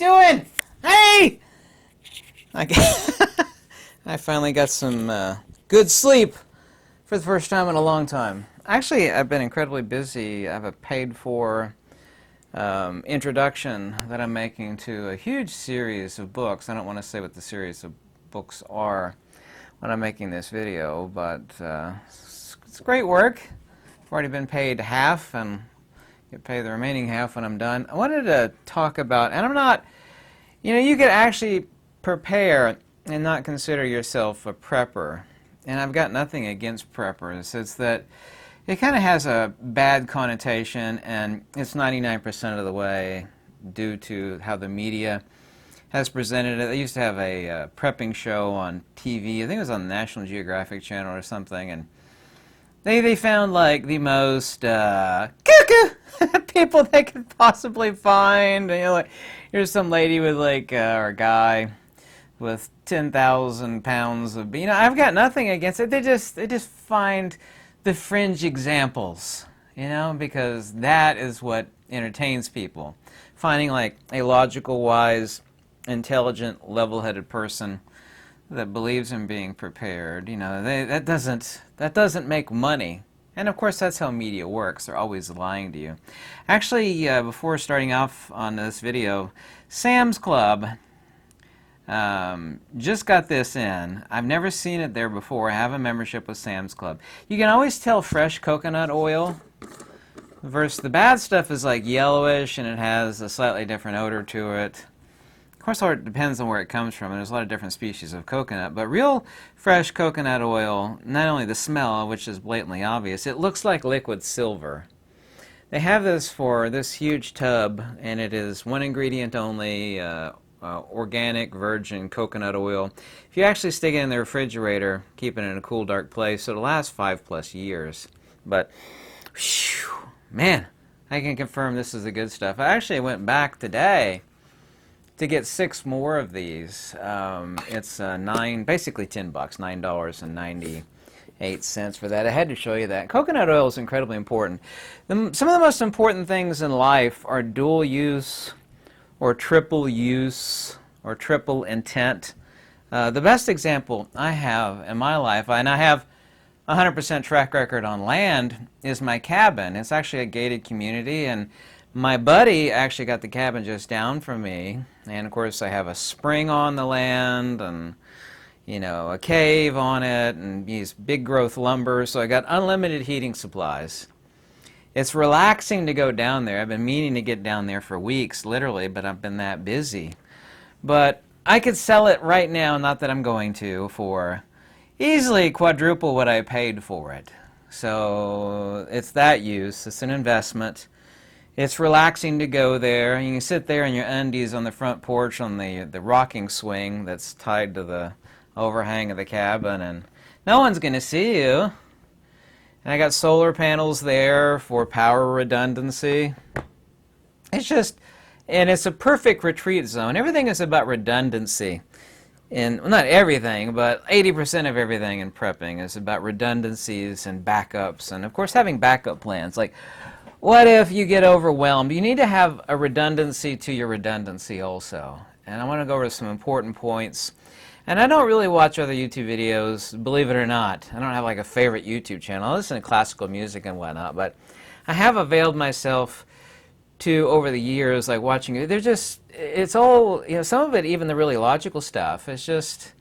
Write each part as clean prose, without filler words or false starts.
doing? Hey! I finally got some good sleep for the first time in a long time. Actually, I've been incredibly busy. I have a paid-for introduction that I'm making to a huge series of books. I don't want to say what the series of books are when I'm making this video, but it's great work. I've already been paid half, and get paid the remaining half when I'm done. I wanted to talk about, and I'm not, you could actually prepare and not consider yourself a prepper. And I've got nothing against preppers. It's that it kind of has a bad connotation, and it's 99% of the way due to how the media has presented it. They used to have a prepping show on TV. I think it was on the National Geographic Channel or something, and they found like the most cuckoo people they could possibly find. And, like, here's some lady with like or a guy with 10,000 pounds of, I've got nothing against it. They just find the fringe examples, because that is what entertains people. Finding like a logical, wise, intelligent, level-headed person that believes in being prepared, that doesn't make money. And of course that's how media works. They're always lying to you. Actually, before starting off on this video, Sam's Club just got this in. I've never seen it there before. I have a membership with Sam's Club. You can always tell fresh coconut oil versus the bad stuff is like yellowish and it has a slightly different odor to it. Of course, it depends on where it comes from, and there's a lot of different species of coconut, but real fresh coconut oil, not only the smell, which is blatantly obvious, it looks like liquid silver. They have this for this huge tub, and it is one ingredient only, organic virgin coconut oil. If you actually stick it in the refrigerator, keep it in a cool, dark place, it'll last 5+ years. But, whew, man, I can confirm this is the good stuff. I actually went back today to get 6 more of these. It's basically $10, $9.98 for that. I had to show you that. Coconut oil is incredibly important. Some of the most important things in life are dual use or triple use or triple intent. The best example I have in my life, and I have 100% track record on land, is my cabin. It's actually a gated community, and my buddy actually got the cabin just down from me, and of course I have a spring on the land and a cave on it and these big growth lumber, so I got unlimited heating supplies. It's relaxing to go down there. I've been meaning to get down there for weeks, literally, but I've been that busy. But I could sell it right now, not that I'm going to, for easily quadruple what I paid for it. So it's that use. It's an investment. It's relaxing to go there. You can sit there in your undies on the front porch on the rocking swing that's tied to the overhang of the cabin, and no one's going to see you. And I got solar panels there for power redundancy. It's just, and it's a perfect retreat zone. Everything is about redundancy. And well, not everything, but 80% of everything in prepping is about redundancies and backups, and of course having backup plans. Like, what if you get overwhelmed? You need to have a redundancy to your redundancy also. And I want to go over some important points. And I don't really watch other YouTube videos, believe it or not. I don't have like a favorite YouTube channel. I listen to classical music and whatnot, but I have availed myself to, over the years, like watching it. It's all, some of it, even the really logical stuff, there's just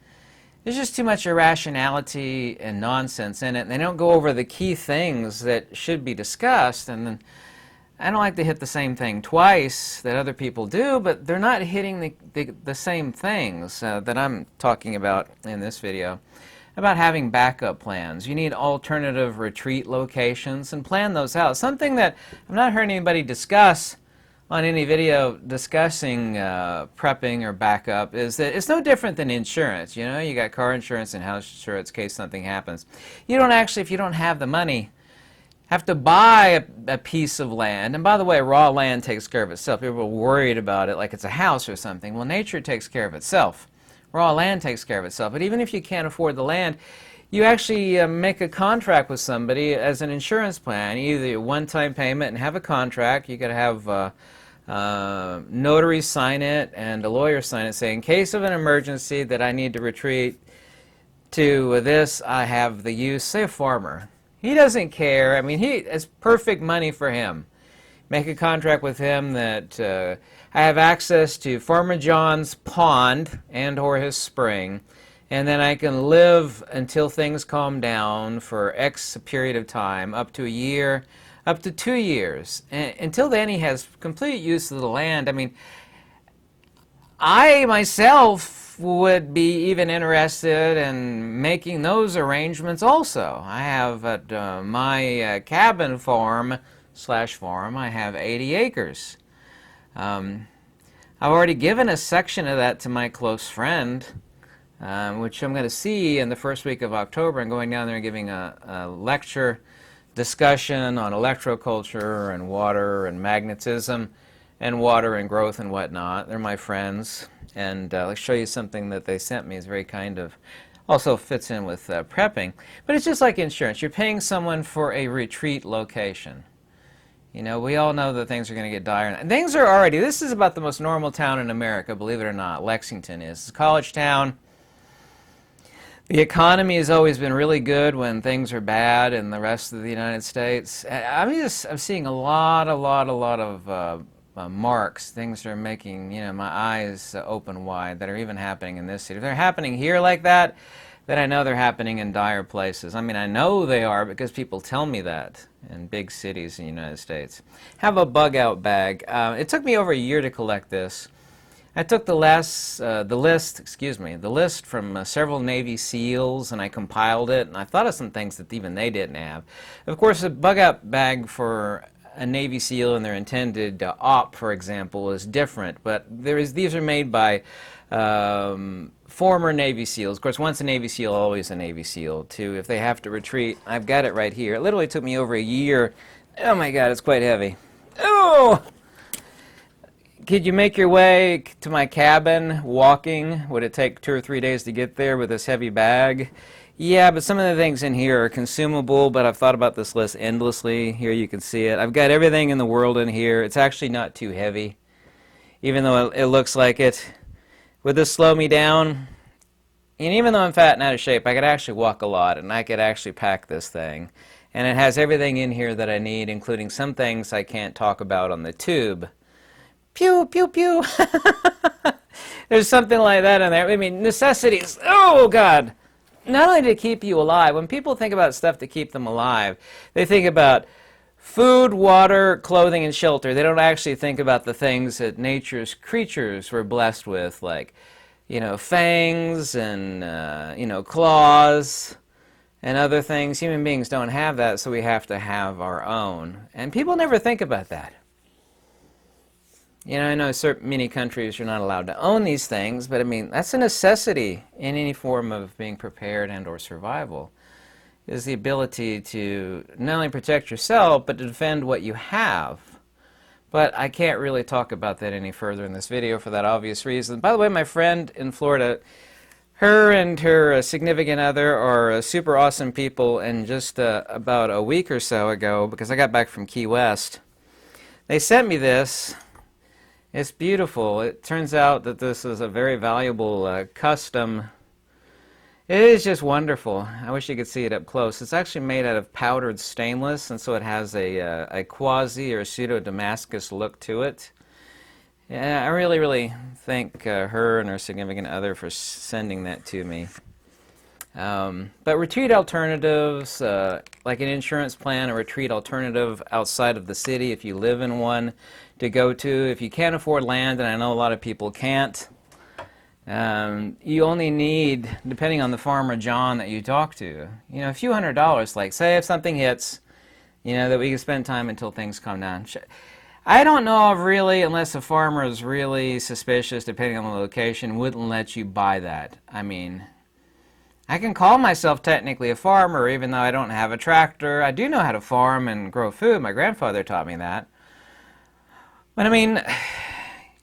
too much irrationality and nonsense in it, and they don't go over the key things that should be discussed. And then I don't like to hit the same thing twice that other people do, but they're not hitting the same things that I'm talking about in this video, about having backup plans. You need alternative retreat locations, and plan those out. Something that I've not heard anybody discuss on any video discussing prepping or backup is that it's no different than insurance. You got car insurance and house insurance in case something happens. You don't actually, if you don't have the money, have to buy a piece of land. And by the way, raw land takes care of itself. People are worried about it like it's a house or something. Well, nature takes care of itself. Raw land takes care of itself. But even if you can't afford the land, you actually make a contract with somebody as an insurance plan. Either a one-time payment and have a contract. You got to have Notaries sign it and a lawyer sign it saying, in case of an emergency that I need to retreat to this, I have the use, say a farmer. He doesn't care. I mean, it's perfect money for him. Make a contract with him that I have access to Farmer John's pond and or his spring, and then I can live until things calm down for X period of time, up to a year, up to 2 years. And until then, he has complete use of the land. I mean, I myself would be even interested in making those arrangements also. I have at my cabin farm / farm, I have 80 acres. I've already given a section of that to my close friend, which I'm going to see in the first week of October. I'm going down there and giving a lecture discussion on electroculture and water and magnetism and water and growth and whatnot. They're my friends, and I'll show you something that they sent me. It's very kind of, also fits in with prepping. But it's just like insurance. You're paying someone for a retreat location. You know, we all know that things are going to get dire. And things are already, this is about the most normal town in America, believe it or not. Lexington is. It's a college town. The economy has always been really good when things are bad in the rest of the United States. I'm seeing a lot of marks, things that are making, you know, my eyes open wide, that are even happening in this city. If they're happening here like that, then I know they're happening in dire places. I mean, I know they are because people tell me that in big cities in the United States. Have a bug-out bag. It took me over a year to collect this. I took the list from several Navy SEALs, and I compiled it, and I thought of some things that even they didn't have. Of course, a bug-out bag for a Navy SEAL and their intended op, for example, is different, but these are made by former Navy SEALs. Of course, once a Navy SEAL, always a Navy SEAL, too. If they have to retreat, I've got it right here. It literally took me over a year. Oh my God, it's quite heavy. Oh! Could you make your way to my cabin walking? Would it take 2 or 3 days to get there with this heavy bag? Yeah, but some of the things in here are consumable, but I've thought about this list endlessly. Here you can see it. I've got everything in the world in here. It's actually not too heavy, even though it looks like it. Would this slow me down? And even though I'm fat and out of shape, I could actually walk a lot, and I could actually pack this thing. And it has everything in here that I need, including some things I can't talk about on the tube. Pew, pew, pew. There's something like that in there. I mean, necessities. Oh, God. Not only to keep you alive, when people think about stuff to keep them alive, they think about food, water, clothing, and shelter. They don't actually think about the things that nature's creatures were blessed with, like, you know, fangs and, you know, claws and other things. Human beings don't have that, so we have to have our own. And people never think about that. You know, I know many countries you're not allowed to own these things, but I mean, that's a necessity in any form of being prepared and or survival, is the ability to not only protect yourself, but to defend what you have. But I can't really talk about that any further in this video for that obvious reason. By the way, my friend in Florida, her and her significant other are super awesome people, and just about a week or so ago, because I got back from Key West, they sent me this. It's beautiful. It turns out that this is a very valuable custom. It is just wonderful. I wish you could see it up close. It's actually made out of powdered stainless, and so it has a quasi or pseudo Damascus look to it. Yeah, I really thank her and her significant other for sending that to me. But retreat alternatives, like an insurance plan, a retreat alternative outside of the city if you live in one, to go to. If you can't afford land, and I know a lot of people can't, you only need, depending on the farmer John that you talk to, you know, a few $100s. Like, say if something hits, you know, that we can spend time until things calm down. I don't know of really, unless a farmer is really suspicious, depending on the location, wouldn't let you buy that. I mean, I can call myself technically a farmer, even though I don't have a tractor. I do know how to farm and grow food. My grandfather taught me that. But I mean,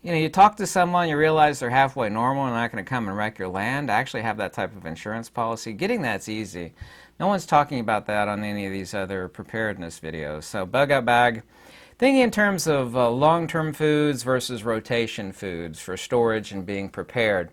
you know, you talk to someone, you realize they're halfway normal and not going to come and wreck your land. I actually have that type of insurance policy. Getting that's easy. No one's talking about that on any of these other preparedness videos. So bug-out bag. Thinking in terms of long-term foods versus rotation foods for storage and being prepared.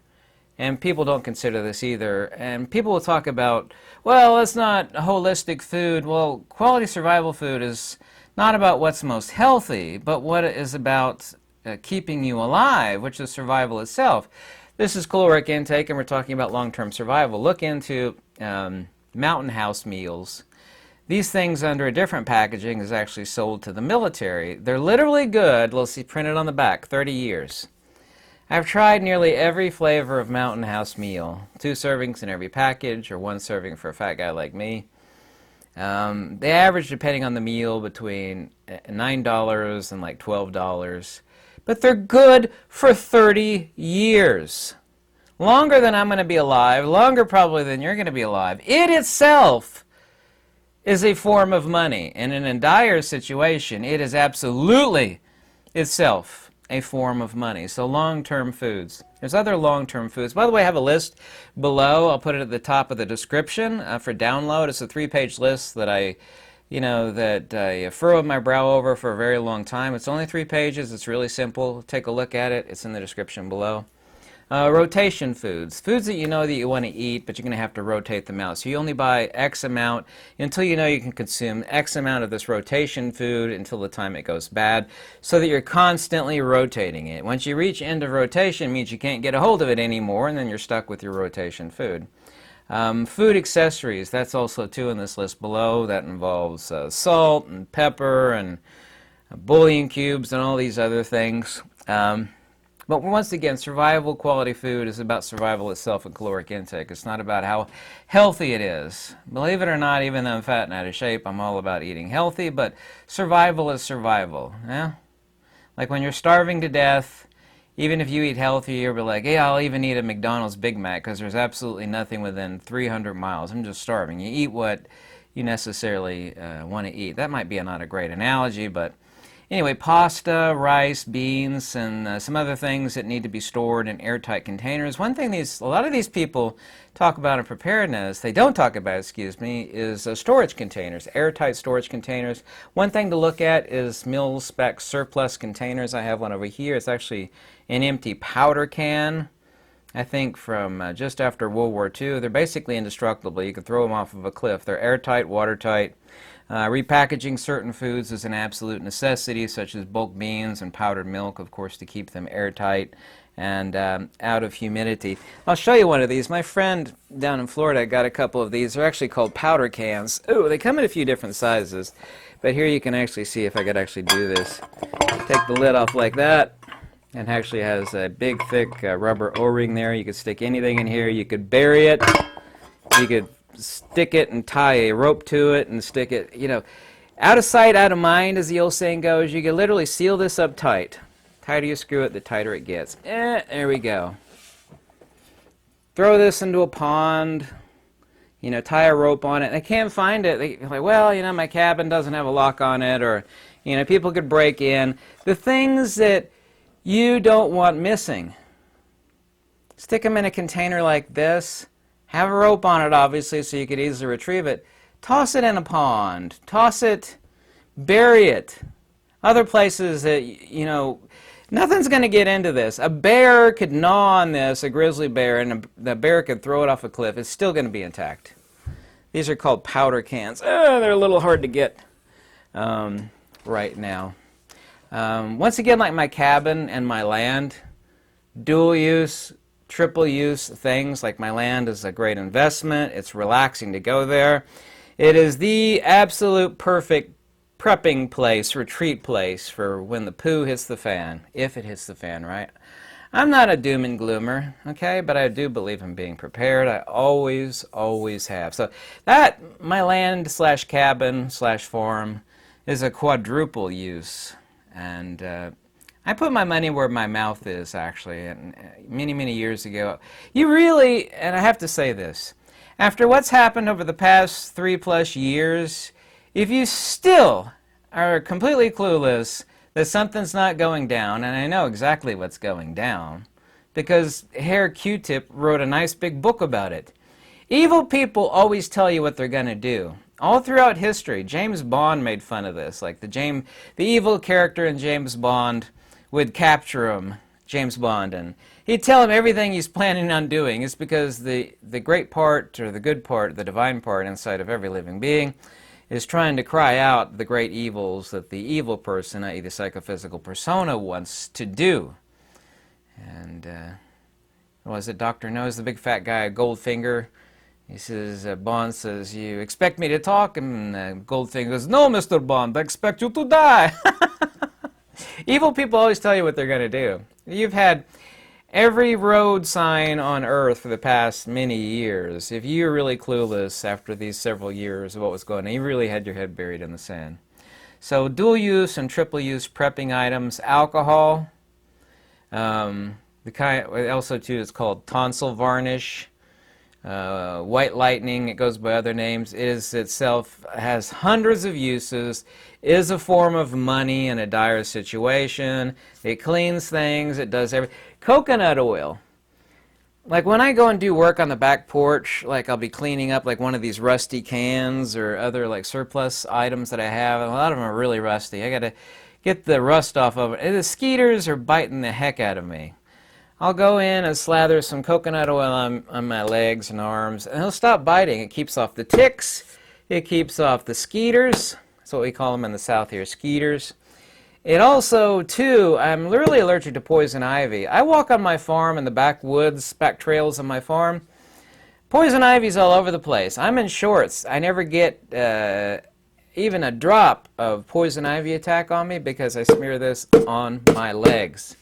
And people don't consider this either. And people will talk about, well, it's not holistic food. Well, quality survival food is not about what's most healthy, but what it is about keeping you alive, which is survival itself. This is caloric intake, and we're talking about long-term survival. Look into Mountain House meals. These things under a different packaging is actually sold to the military. They're literally good. Let's see, printed on the back, 30 years. I've tried nearly every flavor of Mountain House meal. 2 servings in every package, or 1 serving for a fat guy like me. They average, depending on the meal, between $9 and like $12. But they're good for 30 years. Longer than I'm going to be alive, longer probably than you're going to be alive. It itself is a form of money. And in a dire situation, it is absolutely itself a form of money. So long-term foods. There's other long-term foods. By the way, I have a list below. I'll put it at the top of the description for download. It's a 3-page list that I furrowed my brow over for a very long time. It's only 3 pages. It's really simple. Take a look at it. It's in the description below. Rotation foods. Foods that you know that you want to eat, but you're going to have to rotate them out. So you only buy X amount until you know you can consume X amount of this rotation food until the time it goes bad, so that you're constantly rotating it. Once you reach end of rotation, it means you can't get a hold of it anymore, and then you're stuck with your rotation food. Food accessories, that's also too in this list below. That involves salt and pepper and bouillon cubes and all these other things. But once again, survival quality food is about survival itself and caloric intake. It's not about how healthy it is. Believe it or not, even though I'm fat and out of shape, I'm all about eating healthy, but survival is survival. Yeah? Like when you're starving to death, even if you eat healthy, you'll be like, hey, I'll even eat a McDonald's Big Mac because there's absolutely nothing within 300 miles. I'm just starving. You eat what you necessarily want to eat. That might be not a great analogy, but anyway, pasta, rice, beans, and some other things that need to be stored in airtight containers. One thing a lot of these people talk about in preparedness, they don't talk about, is storage containers, airtight storage containers. One thing to look at is mil-spec surplus containers. I have one over here. It's actually an empty powder can, I think from just after World War II. They're basically indestructible. You could throw them off of a cliff. They're airtight, watertight. Repackaging certain foods is an absolute necessity, such as bulk beans and powdered milk, of course, to keep them airtight and out of humidity. I'll show you one of these. My friend down in Florida got a couple of these. They're actually called powder cans. Ooh, they come in a few different sizes. But here you can actually see, if I could actually do this. Take the lid off like that. It actually has a big, thick rubber O-ring there. You could stick anything in here. You could bury it. You could stick it and tie a rope to it and stick it, out of sight, out of mind, as the old saying goes. You can literally seal this up tight. Tighter you screw it, the tighter it gets. There we go. Throw this into a pond, tie a rope on it. They can't find it. They're like, well, my cabin doesn't have a lock on it, or, people could break in. The things that you don't want missing. Stick them in a container like this. Have a rope on it, obviously, so you could easily retrieve it. Toss it in a pond. Toss it, bury it. Other places that, nothing's going to get into this. A bear could gnaw on this, a grizzly bear, and the bear could throw it off a cliff. It's still going to be intact. These are called powder cans. They're a little hard to get right now. Once again, like my cabin and my land, dual use, triple use things. Like my land is a great investment. It's relaxing to go there. It is the absolute perfect prepping place, retreat place for when the poo hits the fan, if it hits the fan, right? I'm not a doom and gloomer, okay, but I do believe in being prepared. I always have. So that, my land slash cabin slash farm, is a quadruple use. And I put my money where my mouth is, actually, and many years ago. You really, and I have to say this, after what's happened over the past 3+ years, if you still are completely clueless that something's not going down, and I know exactly what's going down, because Herr Q-Tip wrote a nice big book about it. Evil people always tell you what they're going to do. All throughout history, James Bond made fun of this. Like the evil character in James Bond would capture him, James Bond, and he'd tell him everything he's planning on doing. It's because the great part, or the good part, the divine part inside of every living being is trying to cry out the great evils that the evil person, i.e. the psychophysical persona, wants to do. And what was it, Dr. Nose, the big fat guy, Goldfinger? He says, Bond says, you expect me to talk? And Goldfinger goes, no, Mr. Bond, I expect you to die. Evil people always tell you what they're going to do. You've had every road sign on Earth for the past many years. If you're really clueless after these several years of what was going on, you really had your head buried in the sand. So dual use and triple use prepping items, alcohol, the kind also too it's called tonsil varnish, white lightning, it goes by other names. It is itself has hundreds of uses, is a form of money in a dire situation. It cleans things, it does everything. Coconut oil. Like when I go and do work on the back porch, like I'll be cleaning up like one of these rusty cans or other like surplus items that I have. And a lot of them are really rusty. I got to get the rust off of it. And the skeeters are biting the heck out of me. I'll go in and slather some coconut oil on my legs and arms, and he'll stop biting. It keeps off the ticks. It keeps off the skeeters. That's what we call them in the South here, skeeters. It also, too, I'm really allergic to poison ivy. I walk on my farm in the backwoods, back trails on my farm. Poison ivy's all over the place. I'm in shorts. I never get even a drop of poison ivy attack on me because I smear this on my legs.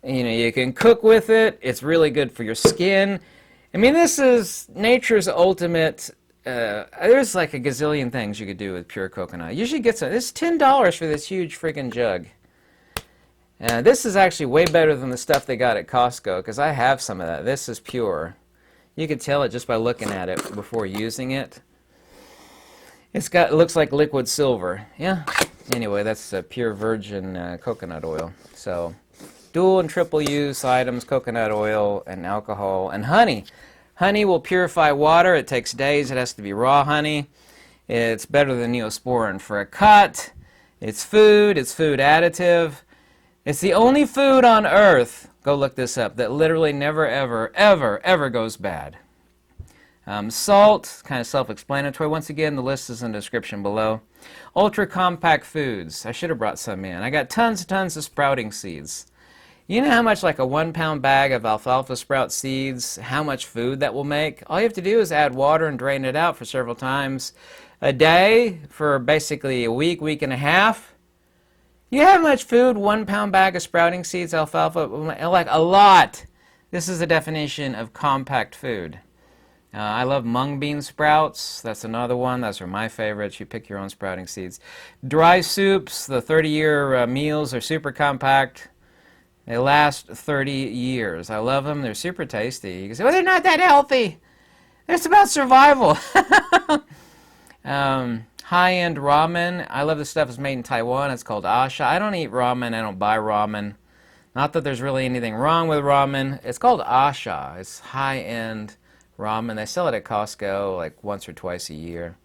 You know, you can cook with it. It's really good for your skin. I mean, this is nature's ultimate. There's like a gazillion things you could do with pure coconut. You should get some. This is $10 for this huge freaking jug. This is actually way better than the stuff they got at Costco because I have some of that. This is pure. You can tell it just by looking at it before using it. It looks like liquid silver. Yeah. Anyway, that's pure virgin coconut oil. So. Dual and triple use items, coconut oil and alcohol and honey. Honey will purify water. It takes days. It has to be raw honey. It's better than Neosporin for a cut. It's food additive. It's the only food on earth, go look this up, that literally never, ever, ever, ever goes bad. Salt, kind of self-explanatory. Once again, the list is in the description below. Ultra compact foods. I should have brought some in. I got tons and tons of sprouting seeds. You know how much like a 1-pound bag of alfalfa sprout seeds, how much food that will make? All you have to do is add water and drain it out for several times a day for basically a week, week and a half. You have much food, 1-pound bag of sprouting seeds, alfalfa, like a lot. This is the definition of compact food. I love mung bean sprouts. That's another one. Those are my favorites. You pick your own sprouting seeds. Dry soups, the 30-year meals are super compact. They last 30 years. I love them. They're super tasty. You can say, well, they're not that healthy. It's about survival. High-end ramen. I love the stuff that's made in Taiwan. It's called Asha. I don't eat ramen. I don't buy ramen. Not that there's really anything wrong with ramen. It's called Asha. It's high-end ramen. They sell it at Costco like once or twice a year.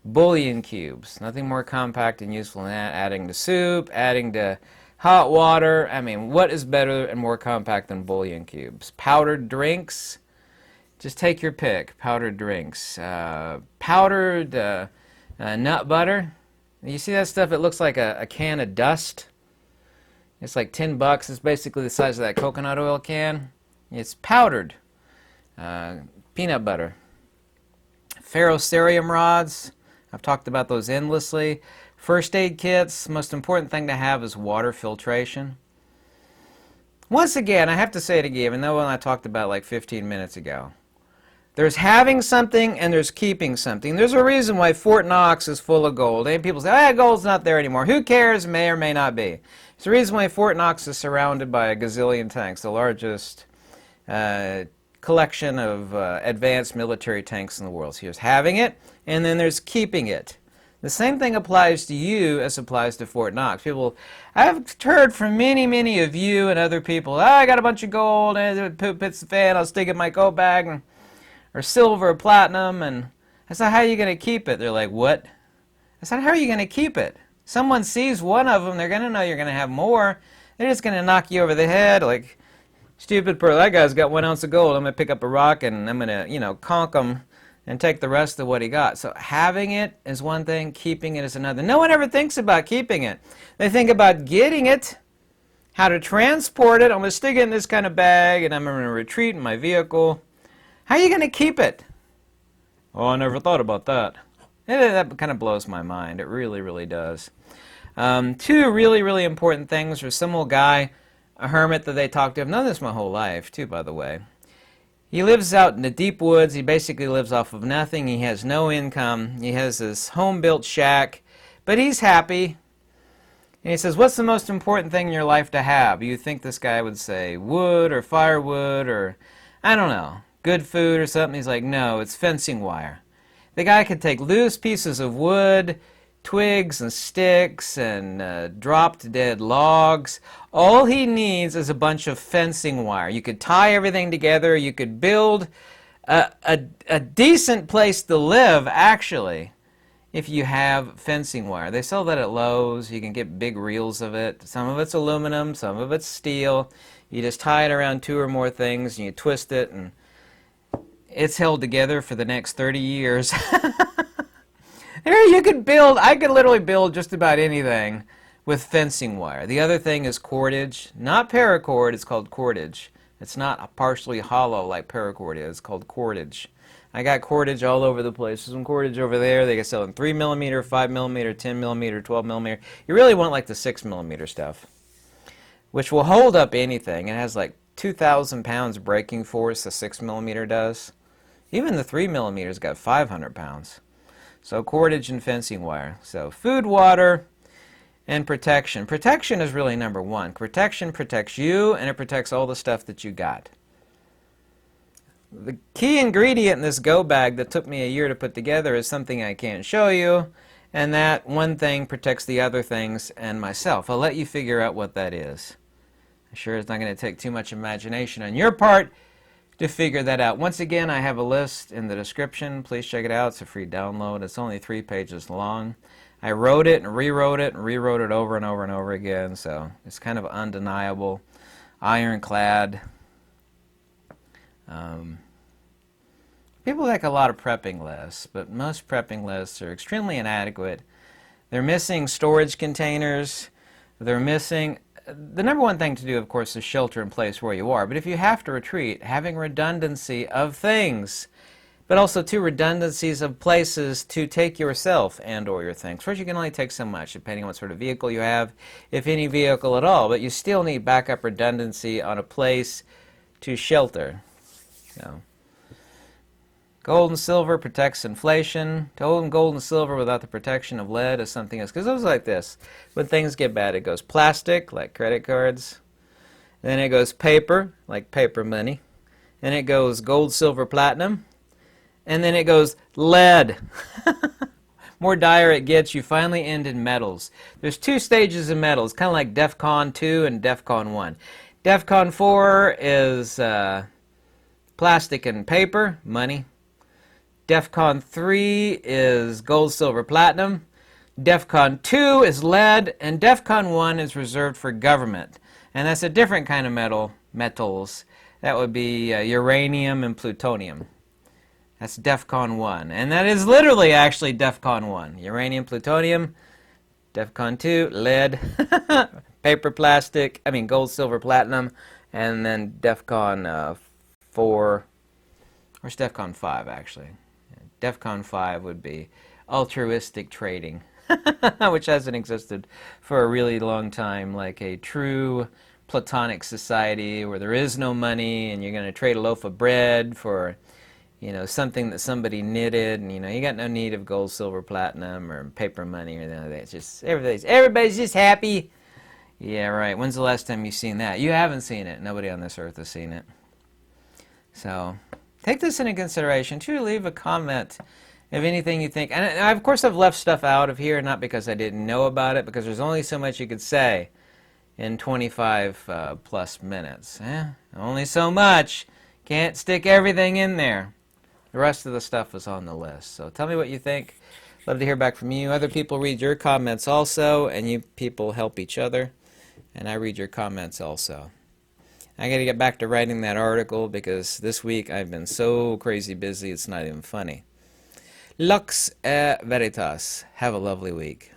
Bouillon cubes. Nothing more compact and useful than that. Adding to soup, adding to hot water. I mean, what is better and more compact than bouillon cubes? Powdered drinks. Just take your pick. Powdered drinks. Powdered nut butter. You see that stuff? It looks like a can of dust. It's like $10. It's basically the size of that coconut oil can. It's powdered peanut butter. Ferrocerium rods. I've talked about those endlessly. First aid kits, most important thing to have is water filtration. Once again, I have to say it again, even though I talked about like 15 minutes ago. There's having something and there's keeping something. There's a reason why Fort Knox is full of gold. And people say, gold's not there anymore. Who cares? May or may not be. It's the reason why Fort Knox is surrounded by a gazillion tanks, the largest collection of advanced military tanks in the world. So here's having it, and then there's keeping it. The same thing applies to you as applies to Fort Knox. People, I've heard from many of you and other people, I got a bunch of gold, and it hits the fan, I'll stick it in my coat bag, or silver or platinum, and I said, how are you going to keep it? They're like, what? I said, how are you going to keep it? Someone sees one of them, they're going to know you're going to have more. They're just going to knock you over the head like, stupid pearl, that guy's got 1 ounce of gold. I'm going to pick up a rock and I'm going to, conk him and take the rest of what he got. So having it is one thing, keeping it is another. No one ever thinks about keeping it. They think about getting it, how to transport it. I'm going to stick it in this kind of bag and I'm going to retreat in my vehicle. How are you going to keep it? Oh, I never thought about that. That kind of blows my mind. It really, really does. Two really, really important things. There's some old guy, a hermit that they talked to. I've known this my whole life, too, by the way. He lives out in the deep woods. He basically lives off of nothing. He has no income. He has this home-built shack, but he's happy. And he says, what's the most important thing in your life to have? You think this guy would say wood or firewood or, I don't know, good food or something? He's like, no, it's fencing wire. The guy could take loose pieces of wood, twigs and sticks and dropped dead logs. All he needs is a bunch of fencing wire. You could tie everything together. You could build a decent place to live, actually, if you have fencing wire. They sell that at Lowe's. You can get big reels of it. Some of it's aluminum, some of it's steel. You just tie it around 2 or more things and you twist it and it's held together for the next 30 years. There you could build, I could literally build just about anything with fencing wire. The other thing is cordage, not paracord, it's called cordage. It's not partially hollow like paracord is, it's called cordage. I got cordage all over the place. There's some cordage over there. They can sell in 3mm, 5mm, 10mm, 12mm. You really want like the 6mm stuff, which will hold up anything. It has like 2,000 pounds breaking force, the 6mm does. Even the 3mm's got 500 pounds. So cordage and fencing wire. So food, water, and protection. Protection is really number one. Protection protects you, and it protects all the stuff that you got. The key ingredient in this go bag that took me a year to put together is something I can't show you, and that one thing protects the other things and myself. I'll let you figure out what that is. I'm sure it's not going to take too much imagination on your part to figure that out. Once again, I have a list in the description. Please check it out. It's a free download. It's only 3 pages long. I wrote it and rewrote it and rewrote it over and over and over again, so it's kind of undeniable, ironclad. People like a lot of prepping lists, but most prepping lists are extremely inadequate. They're missing storage containers. They're missing... The number one thing to do, of course, is shelter in place where you are. But if you have to retreat, having redundancy of things, but also two redundancies of places to take yourself and or your things. First, you can only take so much, depending on what sort of vehicle you have, if any vehicle at all. But you still need backup redundancy on a place to shelter. So, gold and silver protects inflation. To hold gold and silver without the protection of lead is something else. Because it was like this. When things get bad, it goes plastic, like credit cards. Then it goes paper, like paper money. Then it goes gold, silver, platinum. And then it goes lead. More dire it gets, you finally end in metals. There's 2 stages of metals, kind of like Defcon 2 and Defcon 1. Defcon 4 is plastic and paper, money. Defcon 3 is gold, silver, platinum. Defcon 2 is lead, and Defcon 1 is reserved for government. And that's a different kind of metals. That would be uranium and plutonium. That's Defcon 1. And that is literally actually Defcon 1. Uranium, plutonium. Defcon 2, lead. Paper, plastic. I mean gold, silver, platinum. And then Defcon 4. Or it's Defcon 5, actually. Defcon 5 would be altruistic trading, which hasn't existed for a really long time, like a true platonic society where there is no money and you're going to trade a loaf of bread for, something that somebody knitted, and, you got no need of gold, silver, platinum, or paper money or anything like that. It's just, everybody's just happy. Yeah, right. When's the last time you've seen that? You haven't seen it. Nobody on this earth has seen it. So... take this into consideration, too. Leave a comment of anything you think. And of course, I've left stuff out of here, not because I didn't know about it, because there's only so much you could say in 25 plus minutes. Only so much. Can't stick everything in there. The rest of the stuff was on the list. So tell me what you think. Love to hear back from you. Other people read your comments also, and you people help each other. And I read your comments also. I got to get back to writing that article because this week I've been so crazy busy it's not even funny. Lux et Veritas. Have a lovely week.